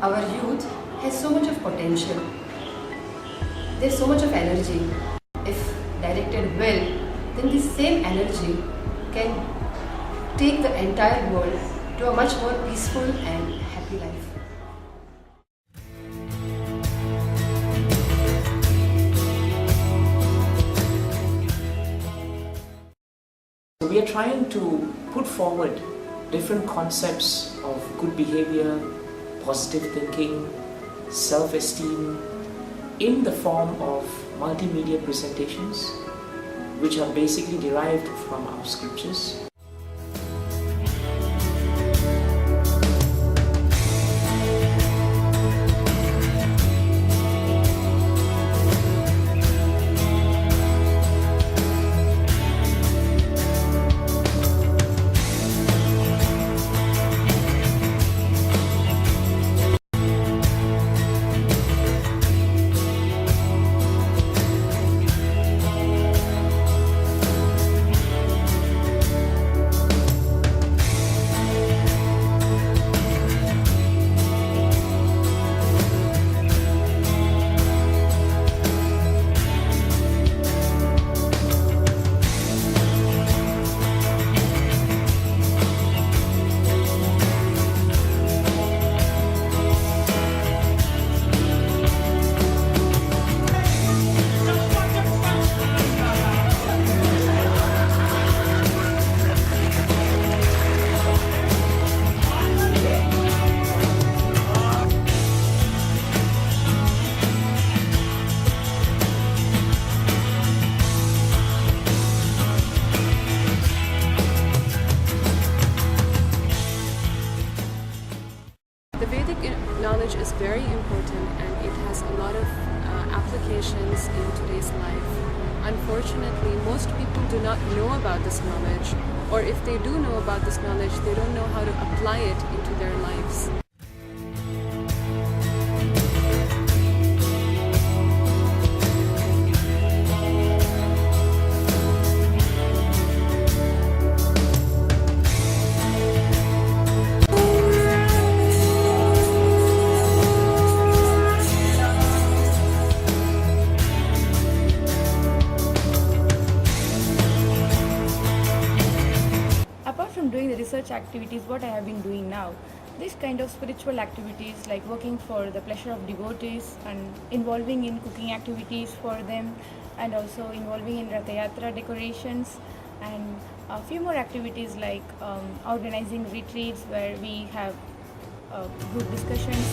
our youth has so much of potential. There's so much of energy. If directed well, then this same energy can take the entire world to a much more peaceful and happy life. We are trying to put forward different concepts of good behavior, positive thinking, self-esteem in the form of multimedia presentations which are basically derived from our scriptures. The Vedic knowledge is very important and it has a lot of applications in today's life. Unfortunately, most people do not know about this knowledge, or if they do know about this knowledge, they don't know how to apply it into their lives. Apart from doing the research activities, what I have been doing now, this kind of spiritual activities like working for the pleasure of devotees and involving in cooking activities for them, and also involving in Ratha Yatra decorations, and a few more activities like organizing retreats where we have group discussions.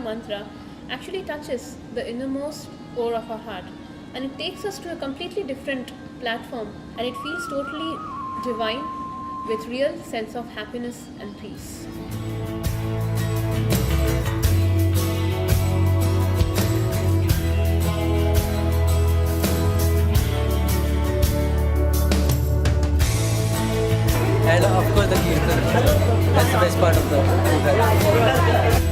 Mantra actually touches the innermost core of our heart, and it takes us to a completely different platform, and it feels totally divine with real sense of happiness and peace. And of course the Kirtan. That's the best part of the program.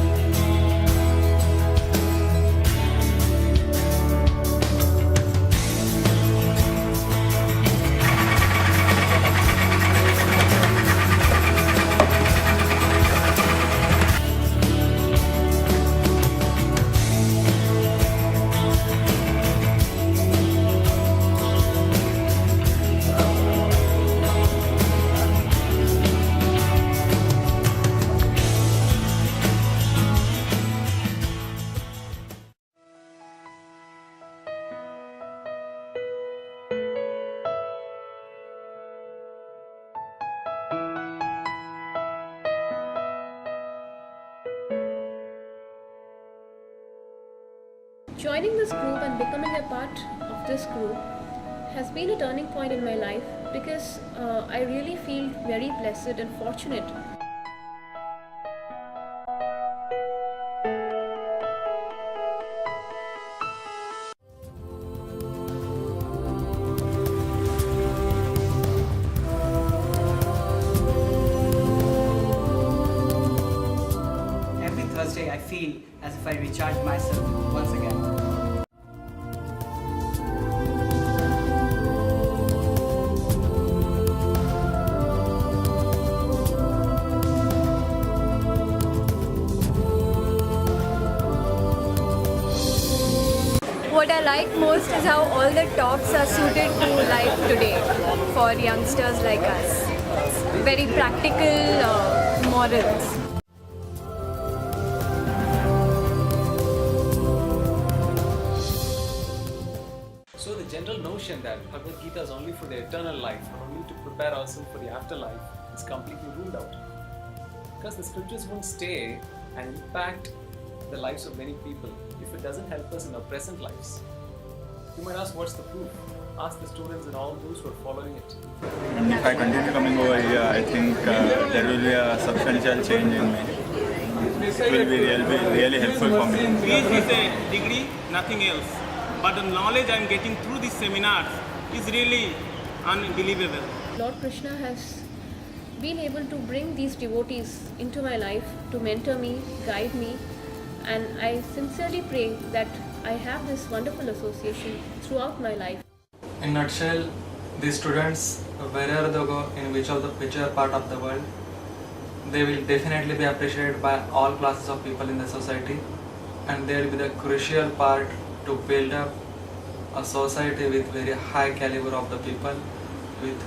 Joining this group and becoming a part of this group has been a turning point in my life because I really feel very blessed and fortunate. Every Thursday, I feel as if I recharge myself once again. What I like most is how all the talks are suited to life today for youngsters like us. Very practical morals. So the general notion that Bhagavad Gita is only for the eternal life or only to prepare ourselves for the afterlife is completely ruled out. Because the scriptures won't stay and impact the lives of many people if it doesn't help us in our present lives. You might ask, what's the proof? Ask the students and all those who are following it. If I continue coming over here, I think there will be a substantial change in me. It will be really helpful for me. Fees is a degree, nothing else. But the knowledge I am getting through these seminars is really unbelievable. Lord Krishna has been able to bring these devotees into my life to mentor me, guide me, and I sincerely pray that I have this wonderful association throughout my life. In nutshell, these students, wherever they go, in whichever part of the world, they will definitely be appreciated by all classes of people in the society, and they will be the crucial part to build up a society with very high caliber of the people, with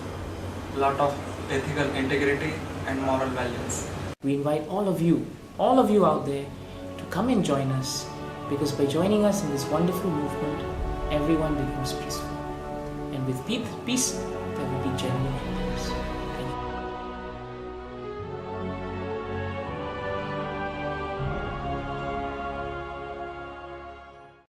lot of ethical integrity and moral values. We invite all of you out there to come and join us, because by joining us in this wonderful movement, everyone becomes peaceful. And with peace, there will be genuine